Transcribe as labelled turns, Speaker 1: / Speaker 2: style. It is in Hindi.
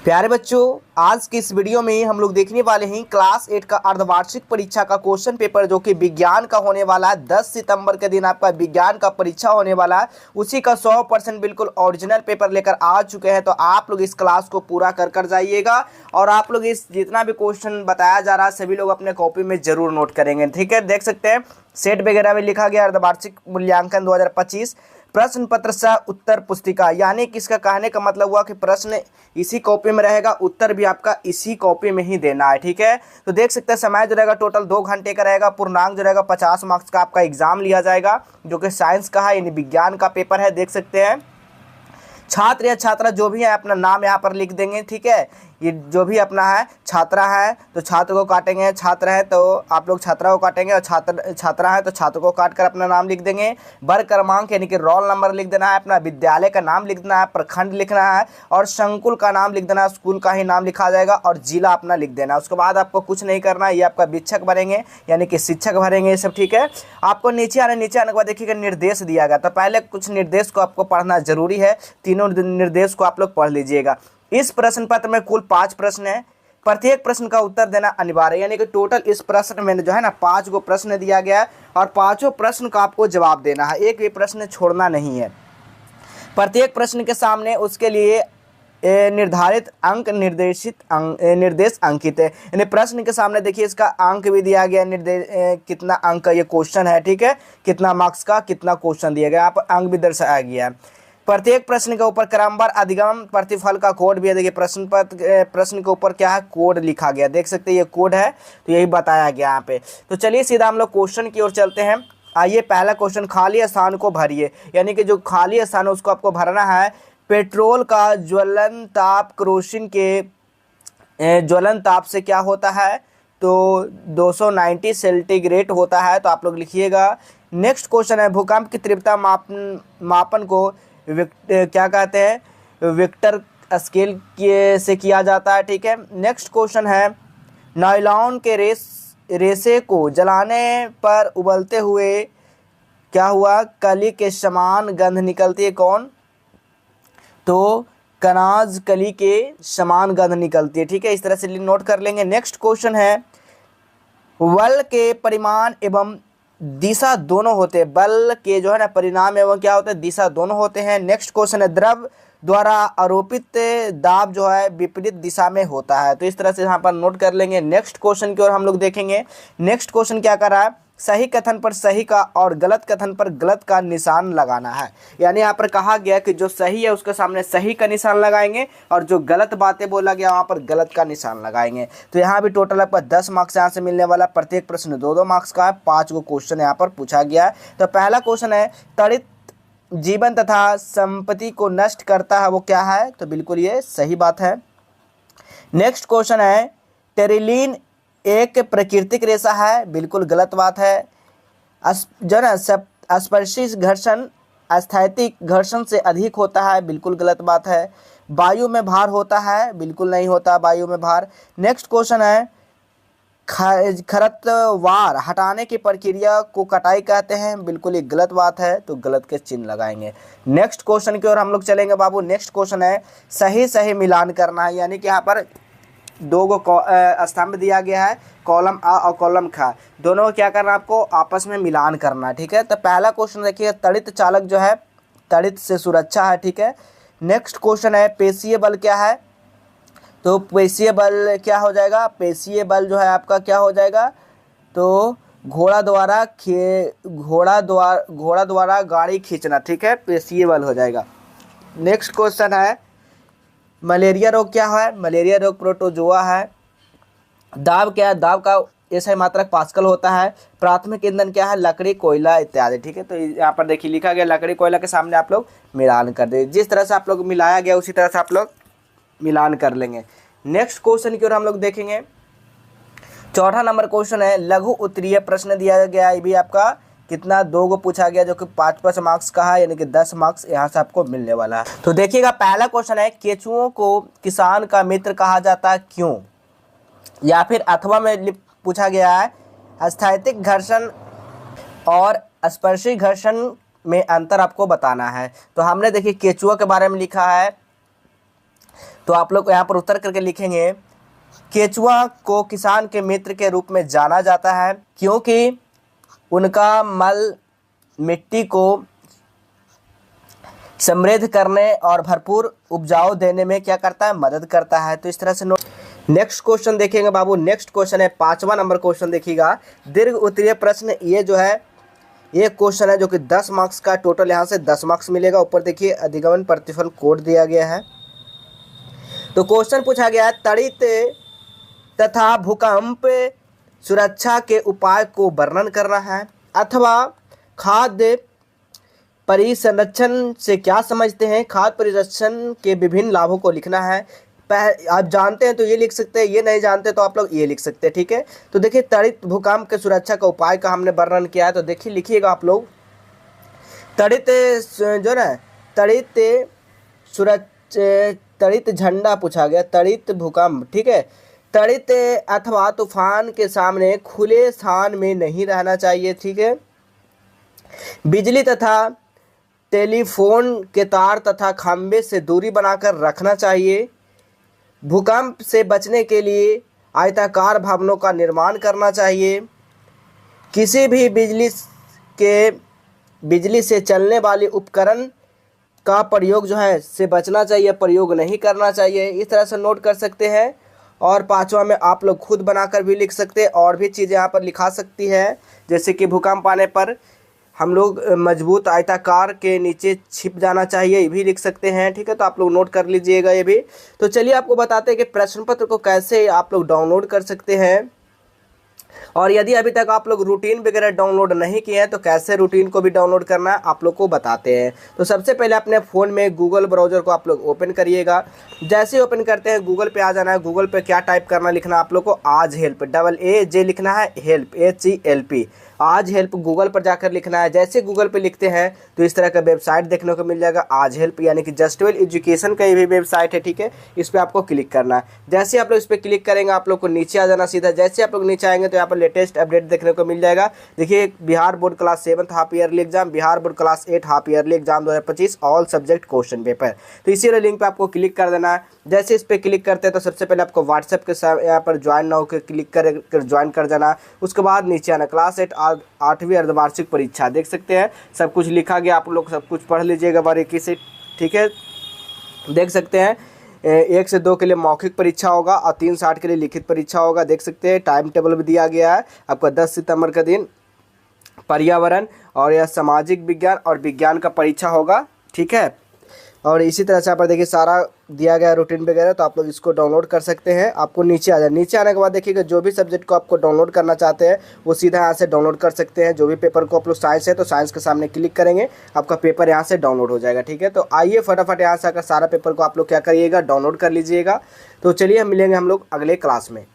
Speaker 1: प्यारे बच्चों, आज की इस वीडियो में हम लोग देखने वाले हैं क्लास 8 का अर्धवार्षिक परीक्षा का क्वेश्चन पेपर जो कि विज्ञान का होने वाला है। 10 सितंबर के दिन आपका विज्ञान का परीक्षा होने वाला है। उसी का 100% बिल्कुल ओरिजिनल पेपर लेकर आ चुके हैं। तो आप लोग इस क्लास को पूरा कर कर जाइएगा और आप लोग इस जितना भी क्वेश्चन बताया जा रहा है सभी लोग अपने कॉपी में जरूर नोट करेंगे। ठीक है, देख सकते हैं सेट वगैरह में लिखा गया अर्धवार्षिक मूल्यांकन 2025 प्रश्न पत्र सह उत्तर पुस्तिका, यानी कि इसका कहने का मतलब हुआ कि प्रश्न इसी कॉपी में रहेगा, उत्तर भी आपका इसी कॉपी में ही देना है। ठीक है, तो देख सकते हैं समय जो रहेगा टोटल 2 घंटे का रहेगा। पूर्णांक जो रहेगा 50 मार्क्स का आपका एग्जाम लिया जाएगा जो कि साइंस का है, यानी विज्ञान का पेपर है। देख सकते हैं छात्र या छात्रा जो भी है अपना नाम यहाँ पर लिख देंगे। ठीक है, ये जो भी अपना है छात्रा है तो छात्र को काटेंगे, छात्र है तो आप लोग छात्रा को काटेंगे और छात्रा है तो छात्र को काट कर अपना नाम लिख देंगे। वर्ग क्रमांक यानी कि रोल नंबर लिख देना है, अपना विद्यालय का नाम लिख देना है, प्रखंड लिखना है और संकुल का नाम लिख देना है, स्कूल का ही नाम लिखा जाएगा और जिला अपना लिख देना है। उसके बाद आपको कुछ नहीं करना है, ये आपका वीक्षक भरेंगे यानी कि शिक्षक भरेंगे ये सब। ठीक है, आपको नीचे आने के बाद देखिएगा निर्देश दिया गया, तो पहले कुछ निर्देश को आपको पढ़ना जरूरी है। तीनों निर्देश को आप लोग पढ़ लीजिएगा। इस प्रश्न पत्र में कुल 5 प्रश्न है, प्रत्येक प्रश्न का उत्तर देना अनिवार्य है, यानी कि टोटल इस प्रश्न में जो है ना 5 गो प्रश्न दिया गया है और पांचों प्रश्न का आपको जवाब देना है, एक भी प्रश्न छोड़ना नहीं है। प्रत्येक प्रश्न के सामने उसके लिए निर्धारित अंक निर्देश अंकित है, यानी प्रश्न के सामने देखिए इसका अंक भी दिया गया, कितना अंक का ये क्वेश्चन है। ठीक है, कितना मार्क्स का कितना क्वेश्चन दिया गया, यहाँ पर अंक भी दर्शाया गया है। प्रत्येक प्रश्न के ऊपर क्रमवार अधिगम प्रतिफल का कोड भी है। देखिए प्रश्न के ऊपर क्या है, कोड लिखा गया, देख सकते हैं ये कोड है, तो यही बताया गया यहाँ पे। तो चलिए सीधा हम लोग क्वेश्चन की ओर चलते हैं। आइए, पहला क्वेश्चन, खाली स्थान को भरिए, यानी कि जो खाली स्थान है उसको आपको भरना है। पेट्रोल का ज्वलन ताप क्रोसिन के ज्वलन ताप से क्या होता है, तो 290 सेंटीग्रेड होता है, तो आप लोग लिखिएगा। नेक्स्ट क्वेश्चन है, भूकंप की तीव्रता मापन को क्या कहते हैं, विक्टर स्केल से किया जाता है। ठीक है, नेक्स्ट क्वेश्चन है, नायलॉन के रेशे को जलाने पर उबलते हुए क्या हुआ, कली के समान गंध निकलती है, कौन, तो कनाज कली के समान गंध निकलती है। ठीक है, इस तरह से नोट कर लेंगे। नेक्स्ट क्वेश्चन है, बल के परिमाण एवं दिशा दोनों होते हैं, बल के जो है ना परिणाम एवं क्या होते हैं, दिशा दोनों होते हैं। नेक्स्ट क्वेश्चन है, द्रव द्वारा आरोपित दाब जो है विपरीत दिशा में होता है, तो इस तरह से यहाँ पर नोट कर लेंगे। नेक्स्ट क्वेश्चन की ओर हम लोग देखेंगे। नेक्स्ट क्वेश्चन क्या कर रहा है, सही कथन पर सही का और गलत कथन पर गलत का निशान लगाना है, यानी यहाँ पर कहा गया कि जो सही है उसके सामने सही का निशान लगाएंगे और जो गलत बातें बोला गया वहाँ पर गलत का निशान लगाएंगे। तो यहाँ भी टोटल आपका 10 मार्क्स यहाँ से मिलने वाला, प्रत्येक प्रश्न 2-2 मार्क्स का है, 5 गो क्वेश्चन यहाँ पर पूछा गया है। तो पहला क्वेश्चन है, तड़ित जीवन तथा संपत्ति को नष्ट करता है, वो क्या है, तो बिल्कुल ये सही बात है। नेक्स्ट क्वेश्चन है, टेरिलीन एक प्राकृतिक रेशा है, बिल्कुल गलत बात है। जो ना स्पर्शी घर्षण अस्थैतिक घर्षण से अधिक होता है, बिल्कुल गलत बात है। वायु में भार होता है, बिल्कुल नहीं होता वायु में भार। नेक्स्ट क्वेश्चन है, खरपतवार हटाने की प्रक्रिया को कटाई कहते हैं, बिल्कुल ये गलत बात है, तो गलत के चिन्ह लगाएंगे। नेक्स्ट क्वेश्चन की ओर हम लोग चलेंगे बाबू। नेक्स्ट क्वेश्चन है, सही सही मिलान करना है, यानी कि यहाँ पर 2 गो स्तंभ दिया गया है, कॉलम आ और कॉलम ख, दोनों को क्या करना है, आपको आपस में मिलान करना है। ठीक है, तो पहला क्वेश्चन देखिए, तड़ित चालक जो है तड़ित से सुरक्षा है। ठीक है, नेक्स्ट क्वेश्चन है, पेशीय बल क्या है, तो पेशीय बल क्या हो जाएगा, पेशीय बल जो है आपका क्या हो जाएगा, तो घोड़ा द्वारा गाड़ी खींचना। ठीक है, पेशीय बल हो जाएगा। नेक्स्ट क्वेश्चन है, मलेरिया रोग क्या है, मलेरिया रोग प्रोटोजोआ है। दाब क्या है, दाब का ऐसा मात्रक पास्कल होता है। प्राथमिक ईंधन क्या है, लकड़ी कोयला इत्यादि। ठीक है, तो यहाँ पर देखिए लिखा गया, लकड़ी कोयला के सामने आप लोग मिलान कर दे, जिस तरह से आप लोग मिलाया गया उसी तरह से आप लोग मिलान कर लेंगे। नेक्स्ट क्वेश्चन की ओर हम लोग देखेंगे। चौथा नंबर क्वेश्चन है, लघु उत्तरीय प्रश्न दिया गया, ये भी आपका कितना 2 गो पूछा गया जो कि 5-5 मार्क्स का है, यानी कि 10 मार्क्स यहाँ से आपको मिलने वाला है। तो देखिएगा पहला क्वेश्चन है, केंचुओं को किसान का मित्र कहा जाता है, क्यों, या फिर अथवा में पूछा गया है स्थैतिक घर्षण और स्पर्शी घर्षण में अंतर आपको बताना है। तो हमने देखिए केंचुआ के बारे में लिखा है, तो आप लोग यहाँ पर उत्तर करके लिखेंगे, केचुआ को किसान के मित्र के रूप में जाना जाता है क्योंकि उनका मल मिट्टी को समृद्ध करने और भरपूर उपजाऊ देने में क्या करता है, मदद करता है। तो इस तरह से नेक्स्ट क्वेश्चन देखेंगे बाबू। नेक्स्ट क्वेश्चन है 5वां नंबर क्वेश्चन देखिएगा, दीर्घ उत्तरीय प्रश्न। ये जो है ये क्वेश्चन है जो कि 10 मार्क्स का, टोटल यहाँ से 10 मार्क्स मिलेगा। ऊपर देखिए अधिगमन प्रतिफल कोड दिया गया है। तो क्वेश्चन पूछा गया है, तड़ित तथा भूकंप सुरक्षा के उपाय को वर्णन करना है, अथवा खाद्य परिसंरक्षण से क्या समझते हैं, खाद्य परिरक्षण के विभिन्न लाभों को लिखना है। आप जानते हैं तो ये लिख सकते हैं, ये नहीं जानते तो आप लोग ये लिख सकते हैं, ठीक है। तो देखिए तड़ित भूकंप के सुरक्षा का उपाय का हमने वर्णन किया है, तो देखिए लिखिएगा आप लोग, तड़ित जो ना तड़ित झंडा पूछा गया, तड़ित भूकंप, ठीक है। तड़ित अथवा तूफान के सामने खुले स्थान में नहीं रहना चाहिए, ठीक है। बिजली तथा टेलीफोन के तार तथा खंभे से दूरी बनाकर रखना चाहिए। भूकंप से बचने के लिए आयताकार भवनों का निर्माण करना चाहिए। किसी भी बिजली से चलने वाले उपकरण का प्रयोग जो है से बचना चाहिए, प्रयोग नहीं करना चाहिए। इस तरह से नोट कर सकते हैं। और 5वां में आप लोग खुद बनाकर भी लिख सकते हैं, और भी चीज़ें यहाँ पर लिखा सकती है, जैसे कि भूकंप आने पर हम लोग मजबूत आयताकार के नीचे छिप जाना चाहिए, ये भी लिख सकते हैं, ठीक है। तो आप लोग नोट कर लीजिएगा ये भी। तो चलिए आपको बताते हैं कि प्रश्न पत्र को कैसे आप लोग डाउनलोड कर सकते हैं, और यदि अभी तक आप लोग रूटीन वगैरह डाउनलोड नहीं किए हैं तो कैसे रूटीन को भी डाउनलोड करना है आप लोग को बताते हैं। तो सबसे पहले अपने फ़ोन में गूगल ब्राउज़र को आप लोग ओपन करिएगा। जैसे ही ओपन करते हैं गूगल पे आ जाना है। गूगल पे क्या टाइप करना लिखना है आप लोग को, आज हेल्प, AAJ लिखना है, हेल्प HELP, आज हेल्प गूगल पर जाकर लिखना है। जैसे गूगल पे लिखते हैं तो इस तरह का वेबसाइट देखने को मिल जाएगा, आज हेल्प यानी कि जस्टवेल एजुकेशन का भी वेबसाइट है, ठीक है। इस पर आपको क्लिक करना है। जैसे आप लोग इस पर क्लिक करेंगे आप लोग को नीचे आ जाना सीधा। जैसे आप लोग नीचे आएंगे तो यहाँ पर लेटेस्ट अपडेट देखने को मिल जाएगा। देखिए, Bihar board class 7 half yearly exam, Bihar board class 8 half yearly exam 2025 all subject question paper. तो इसी वाले लिंक पे आपको क्लिक कर देना है। जैसे इस पर क्लिक करते हैं तो सबसे पहले आपको व्हाट्सएप के यहाँ पर ज्वाइन नाउ के क्लिक कर ज्वाइन कर जाना। उसके बाद नीचे आना, क्लास 8 8वीं अर्धवार्षिक परीक्षा देख सकते हैं, सब कुछ लिखा गया, आप लोग सब कुछ पढ़ लीजिएगा बारीकी से, ठीक है। देख सकते हैं 1 से 2 के लिए मौखिक परीक्षा होगा और 3 से 8 के लिए लिखित परीक्षा होगा। देख सकते हैं टाइम टेबल भी दिया गया है आपका। 10 सितंबर का दिन पर्यावरण और यह सामाजिक विज्ञान और विज्ञान का परीक्षा होगा, ठीक है। और इसी तरह से यहाँ पर देखिए सारा दिया गया रूटीन वगैरह, तो आप लोग इसको डाउनलोड कर सकते हैं। आपको नीचे आ जाए, नीचे आने के बाद देखिएगा जो भी सब्जेक्ट को आपको डाउनलोड करना चाहते हैं वो सीधा यहाँ से डाउनलोड कर सकते हैं। जो भी पेपर को आप लोग साइंस है तो साइंस के सामने क्लिक करेंगे, आपका पेपर यहाँ से डाउनलोड हो जाएगा, ठीक है। तो आइए फटाफट यहाँ से आकर सारा पेपर को आप लोग क्या करिएगा, डाउनलोड कर लीजिएगा। तो चलिए हम मिलेंगे हम लोग अगले क्लास में।